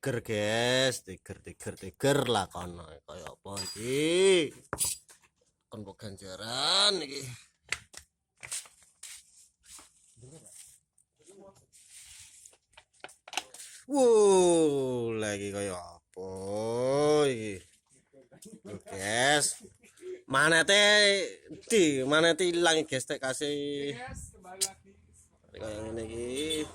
tiger guys, tiger lah kono kaya apa iki kon ganjaran iki. Lagi kaya apa iki guys, manete ilang guys, tek kasih Yes, kembali lagi. kaya ngene iki.